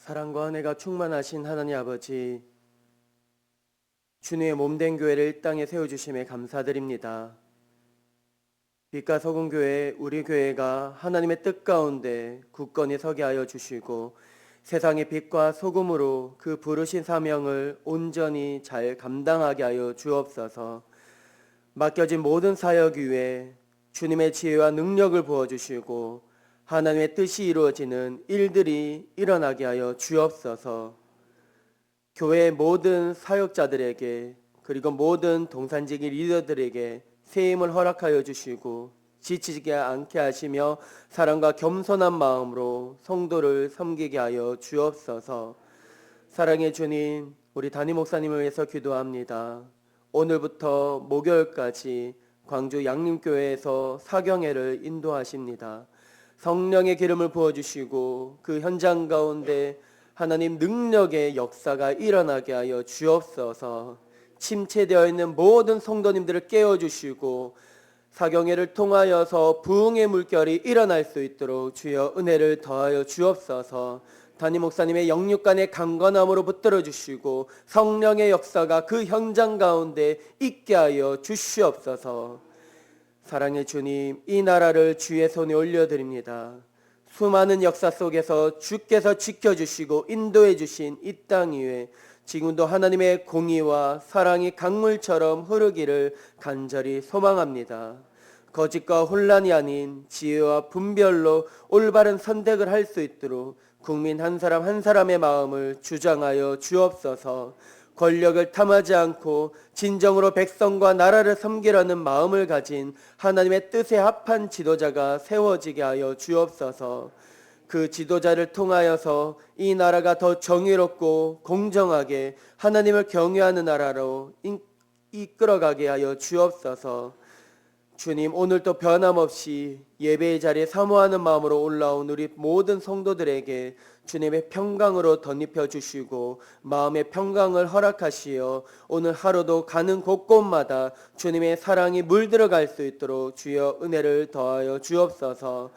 사랑과 은혜가 충만하신 하나님 아버지, 주님의 몸된 교회를 이 땅에 세워주심에 감사드립니다. 빛과 소금 교회, 우리 교회가 하나님의 뜻 가운데 굳건히 서게 하여 주시고 세상의 빛과 소금으로 그 부르신 사명을 온전히 잘 감당하게 하여 주옵소서. 맡겨진 모든 사역 위에 주님의 지혜와 능력을 부어주시고 하나님의 뜻이 이루어지는 일들이 일어나게 하여 주옵소서. 교회의 모든 사역자들에게 그리고 모든 동산직인 리더들에게 세임을 허락하여 주시고 지치지 않게 하시며 사랑과 겸손한 마음으로 성도를 섬기게 하여 주옵소서. 사랑의 주님, 우리 담임 목사님을 위해서 기도합니다. 오늘부터 목요일까지 광주 양림교회에서 사경회를 인도하십니다. 성령의 기름을 부어주시고 그 현장 가운데 하나님 능력의 역사가 일어나게 하여 주옵소서. 침체되어 있는 모든 성도님들을 깨워주시고 사경회를 통하여서 부흥의 물결이 일어날 수 있도록 주여 은혜를 더하여 주옵소서. 담임 목사님의 영육간의 강건함으로 붙들어 주시고 성령의 역사가 그 현장 가운데 있게 하여 주시옵소서. 사랑의 주님, 이 나라를 주의 손에 올려드립니다. 수많은 역사 속에서 주께서 지켜주시고 인도해 주신 이 땅 위에 지금도 하나님의 공의와 사랑이 강물처럼 흐르기를 간절히 소망합니다. 거짓과 혼란이 아닌 지혜와 분별로 올바른 선택을 할 수 있도록 국민 한 사람 한 사람의 마음을 주장하여 주옵소서. 권력을 탐하지 않고 진정으로 백성과 나라를 섬기라는 마음을 가진 하나님의 뜻에 합한 지도자가 세워지게 하여 주옵소서. 그 지도자를 통하여서 이 나라가 더 정의롭고 공정하게 하나님을 경외하는 나라로 이끌어가게 하여 주옵소서. 주님, 오늘도 변함없이 예배의 자리에 사모하는 마음으로 올라온 우리 모든 성도들에게 주님의 평강으로 덧입혀 주시고 마음의 평강을 허락하시어 오늘 하루도 가는 곳곳마다 주님의 사랑이 물들어갈 수 있도록 주여 은혜를 더하여 주옵소서.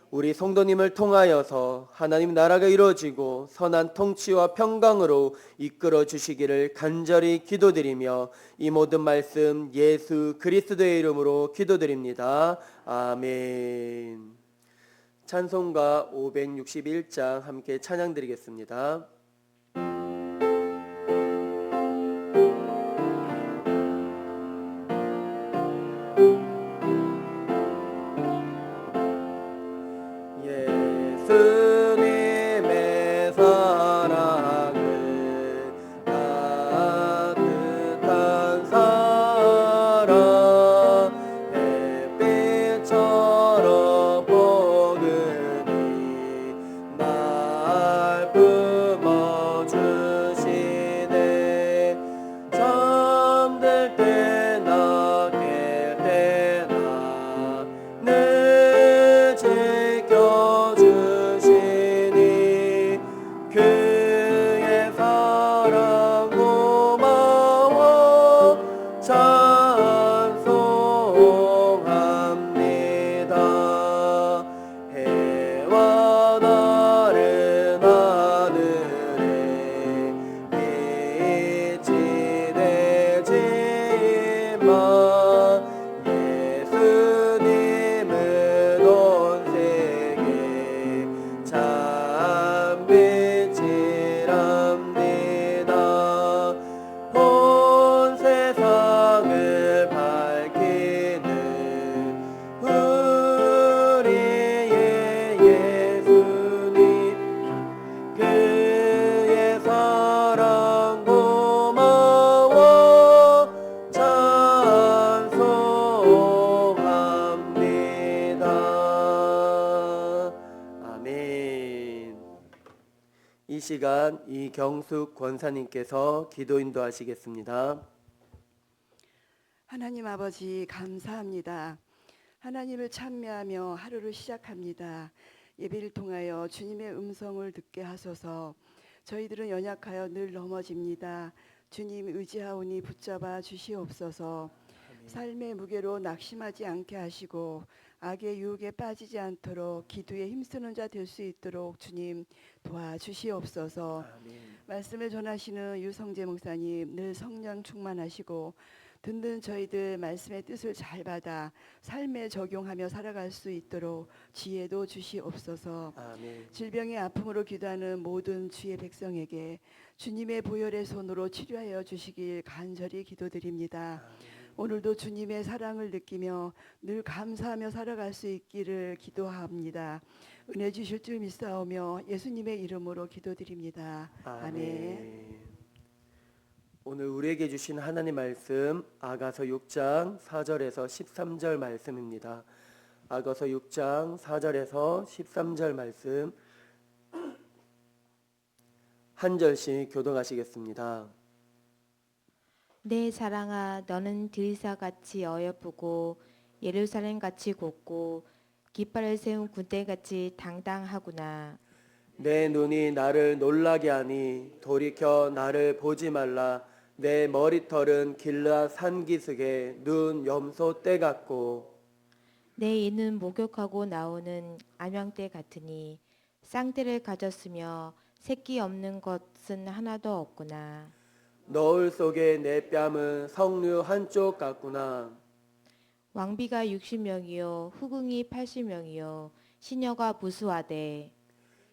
우리 성도님을 통하여서 하나님 나라가 이루어지고 선한 통치와 평강으로 이끌어 주시기를 간절히 기도드리며 이 모든 말씀 예수 그리스도의 이름으로 기도드립니다. 아멘. 찬송가 561장 함께 찬양드리겠습니다. 예수님의 사랑은 따뜻한 사랑 햇빛처럼 포근히 날 품어주시네. 잠들 때나 깰 때나 늘 지켜주시니 그의 사랑 고마워 찬송합니다. 해와 달은 하늘에 빛이 되지만 예수님은 온 세계 참 빛이랍니다. 온 세상을 밝히는 우리의 예수님 그의 사랑 고마워 찬송합니다. 아멘. 이 시간 이경숙 권사님께서 기도 인도하시겠습니다. 하나님 아버지 감사합니다. 하나님을 찬미하며 하루를 시작합니다. 예배를 통하여 주님의 음성을 듣게 하소서. 저희들은 연약하여 늘 넘어집니다. 주님 의지하오니 붙잡아 주시옵소서. 삶의 무게로 낙심하지 않게 하시고 악의 유혹에 빠지지 않도록 기도에 힘쓰는 자 될 수 있도록 주님 도와주시옵소서. 아멘. 말씀을 전하시는 유성재 목사님 늘 성령 충만하시고 듣는 저희들 말씀의 뜻을 잘 받아 삶에 적용하며 살아갈 수 있도록 지혜도 주시옵소서. 아멘. 질병의 아픔으로 기도하는 모든 주의 백성에게 주님의 보혈의 손으로 치료하여 주시길 간절히 기도드립니다. 오늘도 주님의 사랑을 느끼며 늘 감사하며 살아갈 수 있기를 기도합니다. 은혜 주실 줄 믿사오며 예수님의 이름으로 기도드립니다. 아멘. 오늘 우리에게 주신 하나님 말씀 아가서 6장 4절에서 13절 말씀입니다. 아가서 6장 4절에서 13절 말씀 한 절씩 교독하시겠습니다. 내 사랑아, 너는 들사같이 어여쁘고 예루살렘같이 곱고 깃발을 세운 군대같이 당당하구나. 내 눈이 나를 놀라게 하니 돌이켜 나를 보지 말라. 내 머리털은 길르앗 산기슭에 눈 염소 떼 같고 내 이는 목욕하고 나오는 암양떼 같으니 쌍떼를 가졌으며 새끼 없는 것은 하나도 없구나. 너울 속에 내 뺨은 석류 한쪽 같구나. 왕비가 60명이요 후궁이 80명이요 시녀가 무수하되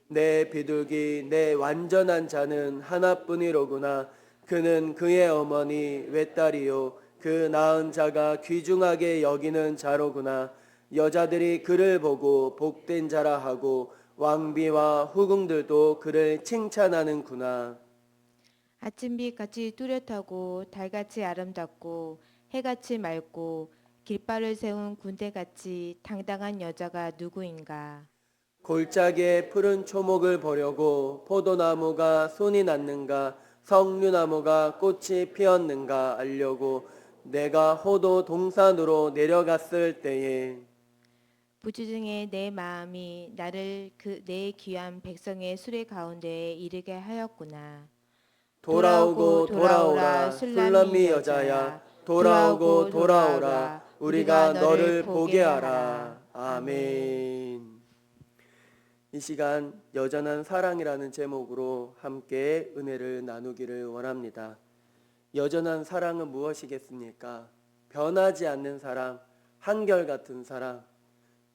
내 비둘기 내 완전한 자는 하나뿐이로구나. 그는 그의 어머니 외딸이요 그 낳은 자가 귀중하게 여기는 자로구나. 여자들이 그를 보고 복된 자라 하고 왕비와 후궁들도 그를 칭찬하는구나. 아침빛같이 뚜렷하고 달같이 아름답고 해같이 맑고 깃발을 세운 군대같이 당당한 여자가 누구인가. 골짜기에 푸른 초목을 보려고 포도나무가 손이 났는가 석류나무가 꽃이 피었는가 알려고 내가 호도 동산으로 내려갔을 때에 부지중에 내 마음이 나를 내 귀한 백성의 수레 가운데에 이르게 하였구나. 돌아오고 돌아오라 술람미 여자야 돌아오고 돌아오라 우리가 너를 보게 하라. 아멘. 이 시간 여전한 사랑이라는 제목으로 함께 은혜를 나누기를 원합니다. 여전한 사랑은 무엇이겠습니까? 변하지 않는 사랑, 한결같은 사랑.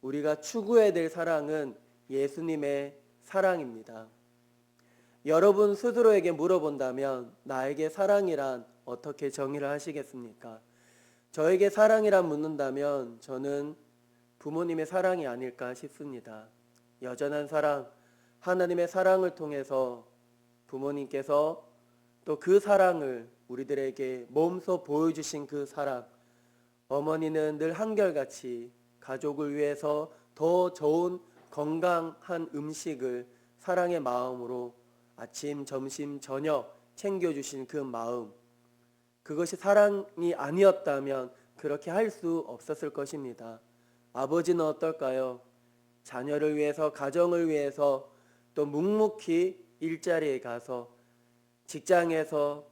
우리가 추구해야 될 사랑은 예수님의 사랑입니다. 여러분 스스로에게 물어본다면 나에게 사랑이란 어떻게 정의를 하시겠습니까? 저에게 사랑이란 묻는다면 저는 부모님의 사랑이 아닐까 싶습니다. 여전한 사랑, 하나님의 사랑을 통해서 부모님께서 또 그 사랑을 우리들에게 몸소 보여주신 그 사랑, 어머니는 늘 한결같이 가족을 위해서 더 좋은 건강한 음식을 사랑의 마음으로 아침, 점심, 저녁 챙겨주신 그 마음, 그것이 사랑이 아니었다면 그렇게 할 수 없었을 것입니다. 아버지는 어떨까요? 자녀를 위해서, 가정을 위해서 또 묵묵히 일자리에 가서 직장에서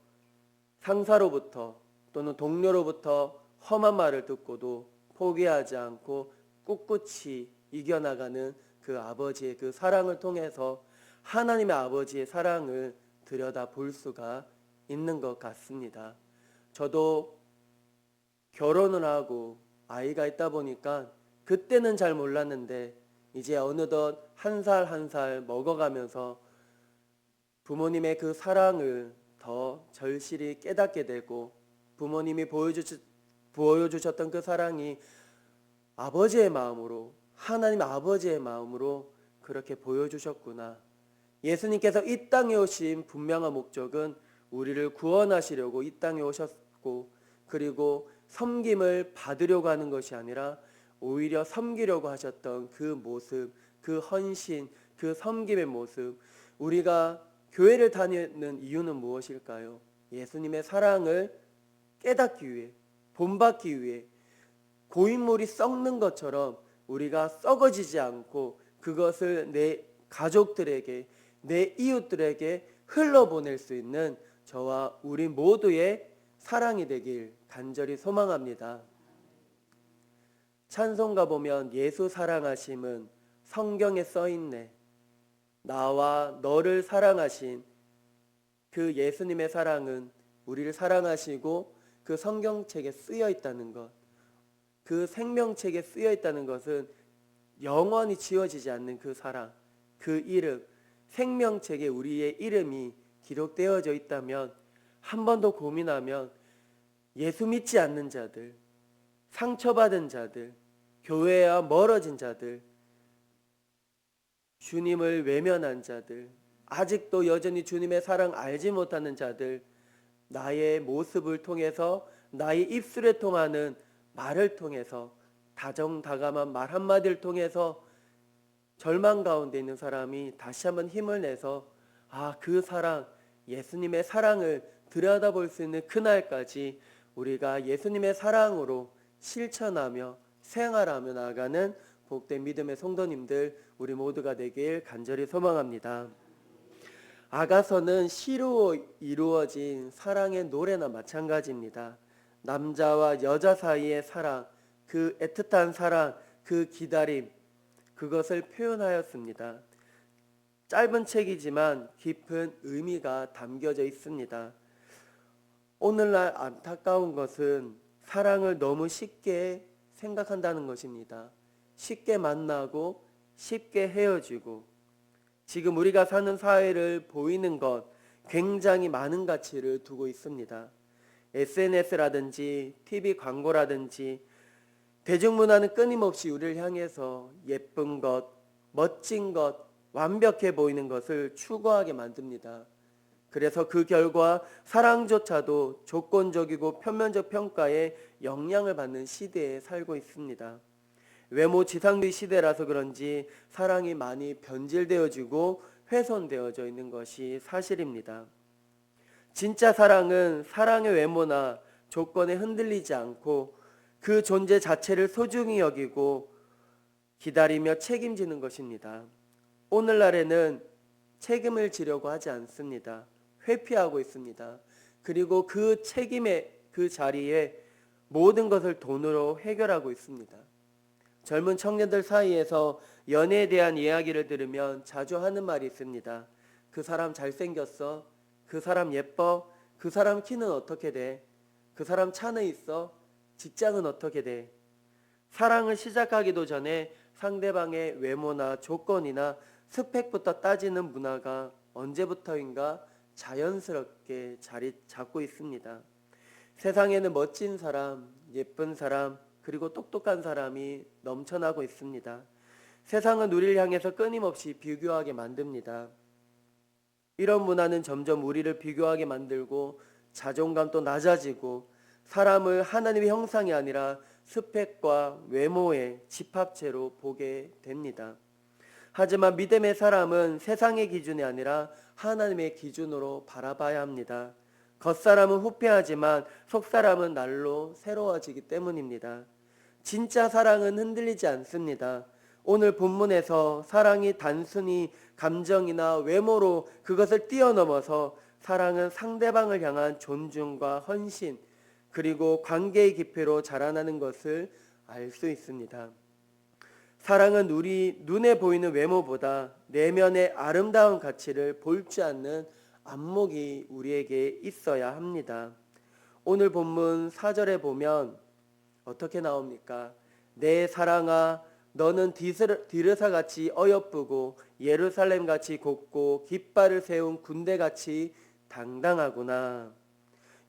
상사로부터 또는 동료로부터 험한 말을 듣고도 포기하지 않고 꿋꿋이 이겨나가는 그 아버지의 그 사랑을 통해서 하나님의 아버지의 사랑을 들여다볼 수가 있는 것 같습니다. 저도 결혼을 하고 아이가 있다 보니까 그때는 잘 몰랐는데 이제 어느덧 한 살 한 살 먹어가면서 부모님의 그 사랑을 더 절실히 깨닫게 되고 부모님이 보여주셨던 그 사랑이 아버지의 마음으로, 하나님 아버지의 마음으로 그렇게 보여주셨구나. 예수님께서 이 땅에 오신 분명한 목적은 우리를 구원하시려고 이 땅에 오셨고, 그리고 섬김을 받으려고 하는 것이 아니라 오히려 섬기려고 하셨던 그 모습, 그 헌신, 그 섬김의 모습, 우리가 교회를 다니는 이유는 무엇일까요? 예수님의 사랑을 깨닫기 위해, 본받기 위해, 고인물이 썩는 것처럼 우리가 썩어지지 않고 그것을 내 가족들에게, 내 이웃들에게 흘러보낼 수 있는 저와 우리 모두의 사랑이 되길 간절히 소망합니다. 찬송가 보면 예수 사랑하심은 성경에 써 있네. 나와 너를 사랑하신 그 예수님의 사랑은 우리를 사랑하시고 그 성경책에 쓰여 있다는 것, 그 생명책에 쓰여 있다는 것은 영원히 지워지지 않는 그 사랑, 그 이름, 생명책에 우리의 이름이 기록되어져 있다면 한 번 더 고민하면 예수 믿지 않는 자들, 상처받은 자들, 교회와 멀어진 자들, 주님을 외면한 자들, 아직도 여전히 주님의 사랑 알지 못하는 자들, 나의 모습을 통해서, 나의 입술에 통하는 말을 통해서, 다정다감한 말 한마디를 통해서 절망 가운데 있는 사람이 다시 한번 힘을 내서 그 사랑, 예수님의 사랑을 들여다볼 수 있는 그날까지 우리가 예수님의 사랑으로 실천하며 생활하며 나아가는 복된 믿음의 성도님들 우리 모두가 되길 간절히 소망합니다. 아가서는 시로 이루어진 사랑의 노래나 마찬가지입니다. 남자와 여자 사이의 사랑, 그 애틋한 사랑, 그 기다림, 그것을 표현하였습니다. 짧은 책이지만 깊은 의미가 담겨져 있습니다. 오늘날 안타까운 것은 사랑을 너무 쉽게 생각한다는 것입니다. 쉽게 만나고 쉽게 헤어지고, 지금 우리가 사는 사회를 보이는 것 굉장히 많은 가치를 두고 있습니다. SNS라든지 TV 광고라든지 대중문화는 끊임없이 우리를 향해서 예쁜 것, 멋진 것, 완벽해 보이는 것을 추구하게 만듭니다. 그래서 그 결과 사랑조차도 조건적이고 표면적 평가에 영향을 받는 시대에 살고 있습니다. 외모 지상주의 시대라서 그런지 사랑이 많이 변질되어지고 훼손되어져 있는 것이 사실입니다. 진짜 사랑은 사랑의 외모나 조건에 흔들리지 않고 그 존재 자체를 소중히 여기고 기다리며 책임지는 것입니다. 오늘날에는 책임을 지려고 하지 않습니다. 회피하고 있습니다. 그리고 그 책임의 그 자리에 모든 것을 돈으로 해결하고 있습니다. 젊은 청년들 사이에서 연애에 대한 이야기를 들으면 자주 하는 말이 있습니다. 그 사람 잘생겼어? 그 사람 예뻐? 그 사람 키는 어떻게 돼? 그 사람 차는 있어? 직장은 어떻게 돼? 사랑을 시작하기도 전에 상대방의 외모나 조건이나 스펙부터 따지는 문화가 언제부터인가 자연스럽게 자리 잡고 있습니다. 세상에는 멋진 사람, 예쁜 사람, 그리고 똑똑한 사람이 넘쳐나고 있습니다. 세상은 우리를 향해서 끊임없이 비교하게 만듭니다. 이런 문화는 점점 우리를 비교하게 만들고 자존감도 낮아지고 사람을 하나님의 형상이 아니라 스펙과 외모의 집합체로 보게 됩니다. 하지만 믿음의 사람은 세상의 기준이 아니라 하나님의 기준으로 바라봐야 합니다. 겉사람은 후패하지만 속사람은 날로 새로워지기 때문입니다. 진짜 사랑은 흔들리지 않습니다. 오늘 본문에서 사랑이 단순히 감정이나 외모로 그것을 뛰어넘어서 사랑은 상대방을 향한 존중과 헌신, 그리고 관계의 깊이로 자라나는 것을 알 수 있습니다. 사랑은 우리 눈에 보이는 외모보다 내면의 아름다운 가치를 볼 줄 아는 안목이 우리에게 있어야 합니다. 오늘 본문 4절에 보면 어떻게 나옵니까? 내 사랑아, 너는 디르사같이 어여쁘고 예루살렘같이 곱고 깃발을 세운 군대같이 당당하구나.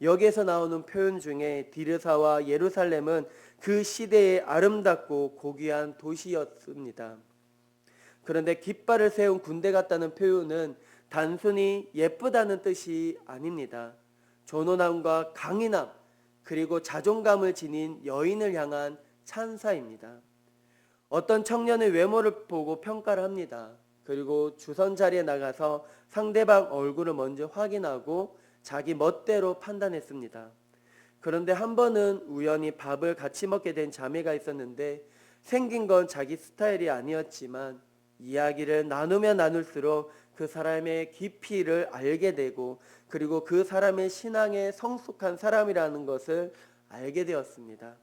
여기에서 나오는 표현 중에 디르사와 예루살렘은 그 시대의 아름답고 고귀한 도시였습니다. 그런데 깃발을 세운 군대 같다는 표현은 단순히 예쁘다는 뜻이 아닙니다. 존엄함과 강인함, 그리고 자존감을 지닌 여인을 향한 찬사입니다. 어떤 청년의 외모를 보고 평가를 합니다. 그리고 주선 자리에 나가서 상대방 얼굴을 먼저 확인하고 자기 멋대로 판단했습니다. 그런데 한 번은 우연히 밥을 같이 먹게 된 자매가 있었는데 생긴 건 자기 스타일이 아니었지만 이야기를 나누면 나눌수록 그 사람의 깊이를 알게 되고 그리고 그 사람의 신앙에 성숙한 사람이라는 것을 알게 되었습니다.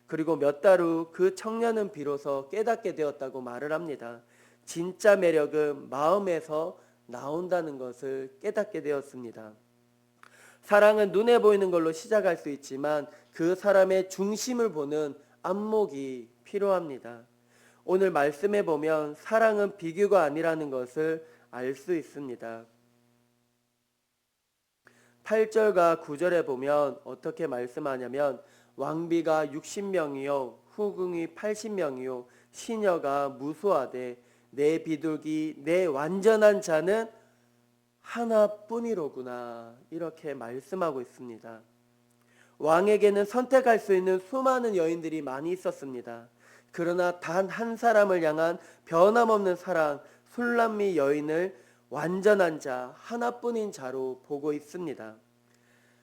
그리고 몇 달 후 그 청년은 비로소 깨닫게 되었다고 말을 합니다. 진짜 매력은 마음에서 나온다는 것을 깨닫게 되었습니다. 사랑은 눈에 보이는 걸로 시작할 수 있지만 그 사람의 중심을 보는 안목이 필요합니다. 오늘 말씀에 보면 사랑은 비교가 아니라는 것을 알 수 있습니다. 8절과 9절에 보면 어떻게 말씀하냐면 왕비가 60명이요 후궁이 80명이요 시녀가 무수하되 내 비둘기 내 완전한 자는 하나뿐이로구나 이렇게 말씀하고 있습니다. 왕에게는 선택할 수 있는 수많은 여인들이 많이 있었습니다. 그러나 단 한 사람을 향한 변함없는 사랑 술람미 여인을 완전한 자 하나뿐인 자로 보고 있습니다.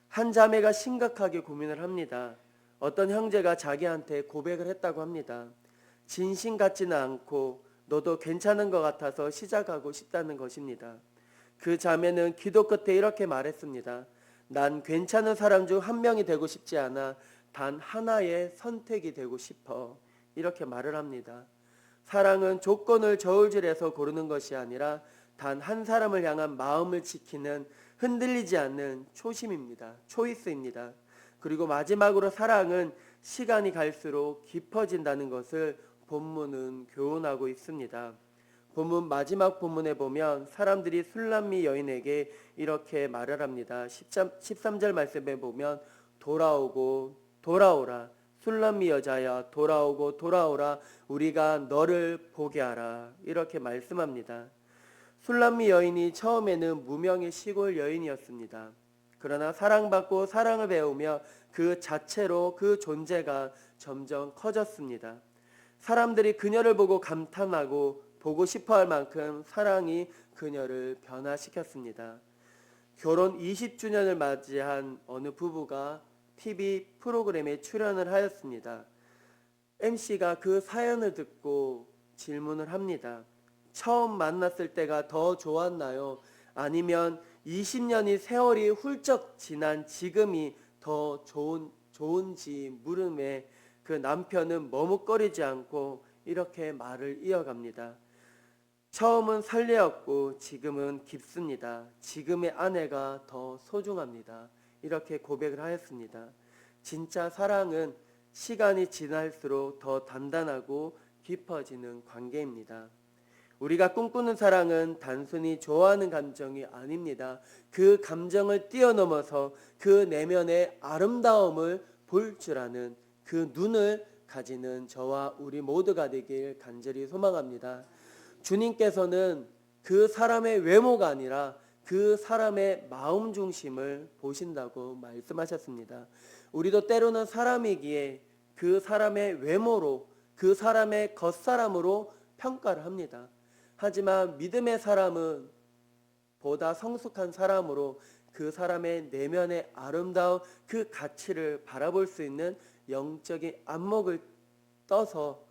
한 자매가 심각하게 고민을 합니다. 어떤 형제가 자기한테 고백을 했다고 합니다. 진심 같지는 않고 너도 괜찮은 것 같아서 시작하고 싶다는 것입니다. 그 자매는 기도 끝에 이렇게 말했습니다. 난 괜찮은 사람 중 한 명이 되고 싶지 않아 단 하나의 선택이 되고 싶어. 이렇게 말을 합니다. 사랑은 조건을 저울질해서 고르는 것이 아니라 단 한 사람을 향한 마음을 지키는 흔들리지 않는 초심입니다. 초이스입니다. 그리고 마지막으로 사랑은 시간이 갈수록 깊어진다는 것을 본문은 교훈하고 있습니다. 본문 마지막 본문에 보면 사람들이 술람미 여인에게 이렇게 말을 합니다. 13절 말씀에 보면 돌아오고 돌아오라 술람미 여자야 돌아오고 돌아오라 우리가 너를 보게 하라 이렇게 말씀합니다. 술람미 여인이 처음에는 무명의 시골 여인이었습니다. 그러나 사랑받고 사랑을 배우며 그 자체로 그 존재가 점점 커졌습니다. 사람들이 그녀를 보고 감탄하고 보고 싶어할 만큼 사랑이 그녀를 변화시켰습니다. 결혼 20주년을 맞이한 어느 부부가 TV 프로그램에 출연을 하였습니다. MC가 그 사연을 듣고 질문을 합니다. 처음 만났을 때가 더 좋았나요? 아니면 20년이 세월이 훌쩍 지난 지금이 더 좋은지 물음에 그 남편은 머뭇거리지 않고 이렇게 말을 이어갑니다. 처음은 설레었고 지금은 깊습니다. 지금의 아내가 더 소중합니다. 이렇게 고백을 하였습니다. 진짜 사랑은 시간이 지날수록 더 단단하고 깊어지는 관계입니다. 우리가 꿈꾸는 사랑은 단순히 좋아하는 감정이 아닙니다. 그 감정을 뛰어넘어서 그 내면의 아름다움을 볼 줄 아는 그 눈을 가지는 저와 우리 모두가 되길 간절히 소망합니다. 주님께서는 그 사람의 외모가 아니라 그 사람의 마음 중심을 보신다고 말씀하셨습니다. 우리도 때로는 사람이기에 그 사람의 외모로 그 사람의 겉사람으로 평가를 합니다. 하지만 믿음의 사람은 보다 성숙한 사람으로 그 사람의 내면의 아름다운 그 가치를 바라볼 수 있는 영적인 안목을 떠서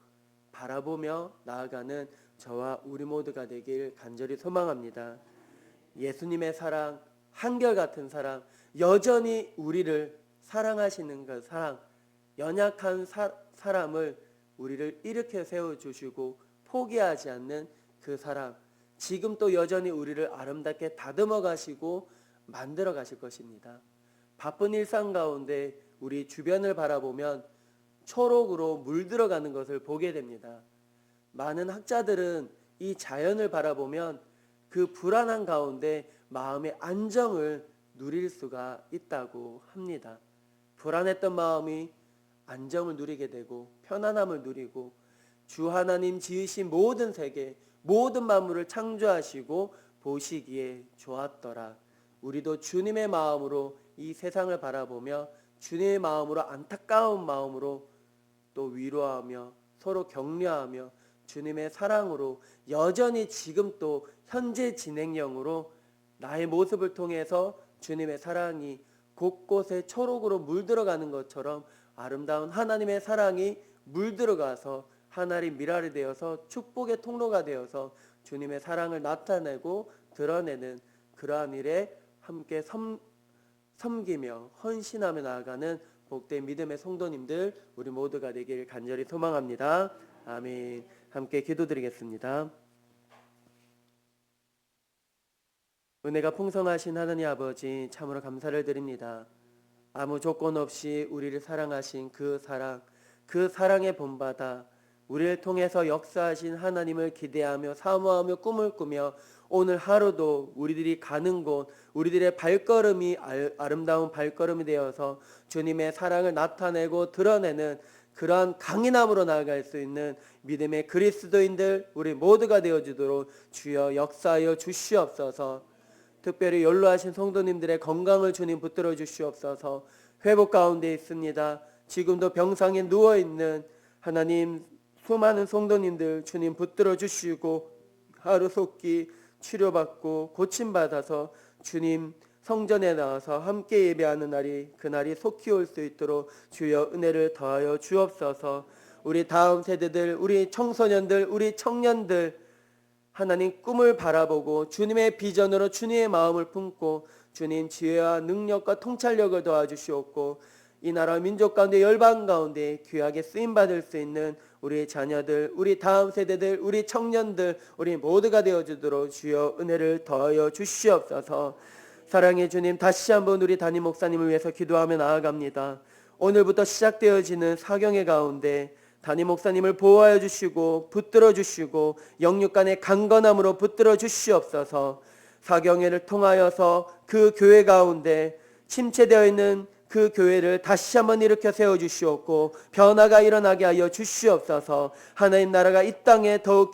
바라보며 나아가는 저와 우리 모두가 되길 간절히 소망합니다. 예수님의 사랑, 한결같은 사랑, 여전히 우리를 사랑하시는 그 사랑, 연약한 사람을 우리를 일으켜 세워주시고 포기하지 않는 그 사랑, 지금 또 여전히 우리를 아름답게 다듬어 가시고 만들어 가실 것입니다. 바쁜 일상 가운데 우리 주변을 바라보면 초록으로 물들어가는 것을 보게 됩니다. 많은 학자들은 이 자연을 바라보면 그 불안한 가운데 마음의 안정을 누릴 수가 있다고 합니다. 불안했던 마음이 안정을 누리게 되고 편안함을 누리고 주 하나님 지으신 모든 세계 모든 만물을 창조하시고 보시기에 좋았더라. 우리도 주님의 마음으로 이 세상을 바라보며 주님의 마음으로 안타까운 마음으로 또 위로하며 서로 격려하며 주님의 사랑으로 여전히 지금 또 현재 진행형으로 나의 모습을 통해서 주님의 사랑이 곳곳에 초록으로 물들어가는 것처럼 아름다운 하나님의 사랑이 물들어가서 하나의 미랄이 되어서 축복의 통로가 되어서 주님의 사랑을 나타내고 드러내는 그러한 일에 함께 섬기며 헌신하며 나아가는 복된 믿음의 성도님들 우리 모두가 되길 간절히 소망합니다. 아멘. 함께 기도드리겠습니다. 은혜가 풍성하신 하나님 아버지 참으로 감사를 드립니다. 아무 조건 없이 우리를 사랑하신 그 사랑에 본받아 우리를 통해서 역사하신 하나님을 기대하며 사모하며 꿈을 꾸며 오늘 하루도 우리들이 가는 곳 우리들의 발걸음이 아름다운 발걸음이 되어서 주님의 사랑을 나타내고 드러내는 그러한 강인함으로 나아갈 수 있는 믿음의 그리스도인들 우리 모두가 되어주도록 주여 역사하여 주시옵소서. 특별히 연로하신 성도님들의 건강을 주님 붙들어 주시옵소서. 회복 가운데 있습니다. 지금도 병상에 누워있는 하나님 수많은 성도님들 주님 붙들어 주시고 하루속히 치료받고 고침받아서 주님 성전에 나와서 함께 예배하는 날이 그날이 속히 올 수 있도록 주여 은혜를 더하여 주옵소서. 우리 다음 세대들 우리 청소년들 우리 청년들 하나님 꿈을 바라보고 주님의 비전으로 주님의 마음을 품고 주님 지혜와 능력과 통찰력을 도와주시옵고 이 나라 민족 가운데 열방 가운데 귀하게 쓰임받을 수 있는 우리 자녀들 우리 다음 세대들 우리 청년들 우리 모두가 되어주도록 주여 은혜를 더하여 주시옵소서. 사랑의 주님 다시 한번 우리 담임 목사님을 위해서 기도하며 나아갑니다. 오늘부터 시작되어지는 사경의 가운데 담임 목사님을 보호하여 주시고 붙들어 주시고 영육간의 강건함으로 붙들어 주시옵소서. 사경회를 통하여서 그 교회 가운데 침체되어 있는 그 교회를 다시 한번 일으켜 세워주시옵고 변화가 일어나게 하여 주시옵소서. 하나님 나라가 이 땅에 더욱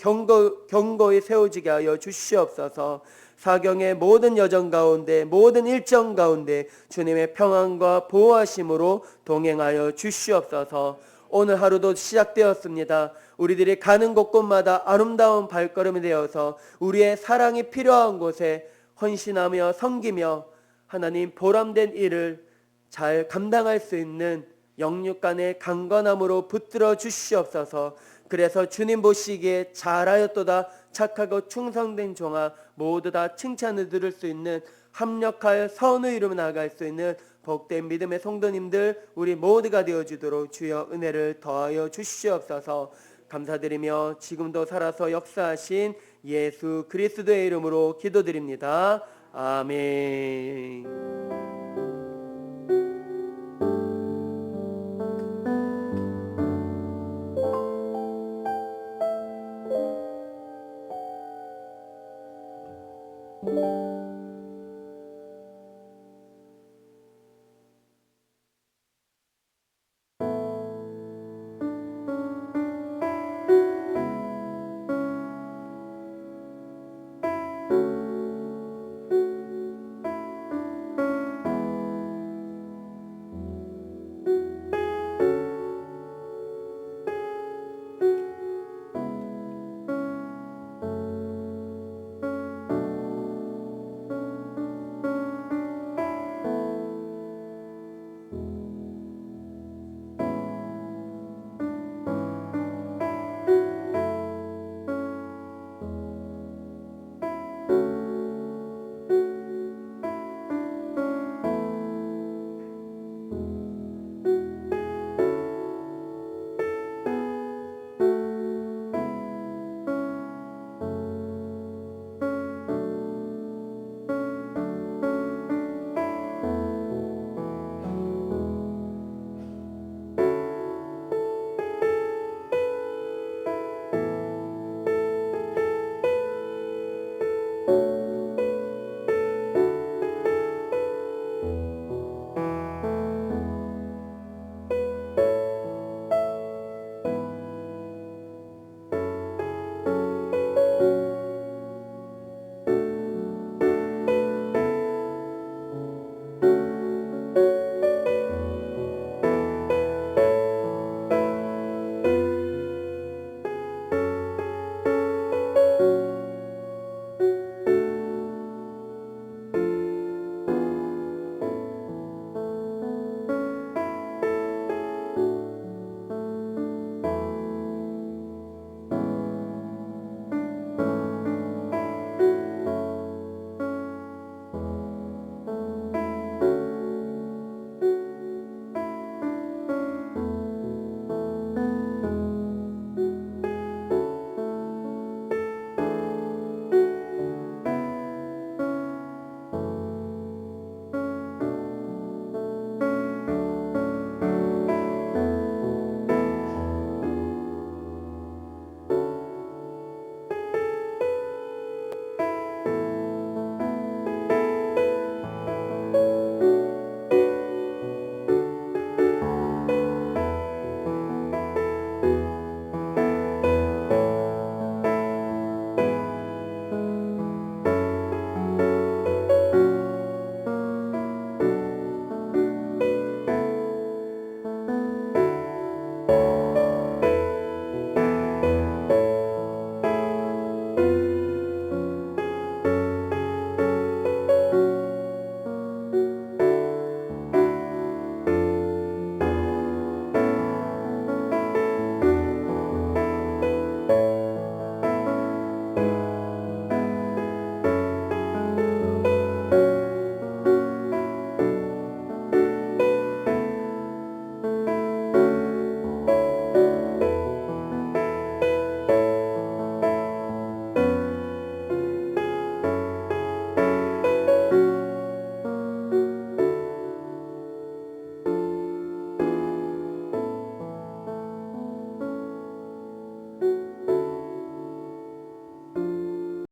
견고히 세워지게 하여 주시옵소서. 사경의 모든 여정 가운데 모든 일정 가운데 주님의 평안과 보호하심으로 동행하여 주시옵소서. 오늘 하루도 시작되었습니다. 우리들이 가는 곳곳마다 아름다운 발걸음이 되어서 우리의 사랑이 필요한 곳에 헌신하며 섬기며 하나님 보람된 일을 잘 감당할 수 있는 영육간의 강건함으로 붙들어 주시옵소서. 그래서 주님 보시기에 잘하였도다 착하고 충성된 종아 모두 다 칭찬을 들을 수 있는 합력하여 선을 이루며 나아갈 수 있는 복된 믿음의 성도님들 우리 모두가 되어주도록 주여 은혜를 더하여 주시옵소서. 감사드리며 지금도 살아서 역사하신 예수 그리스도의 이름으로 기도드립니다. 아멘.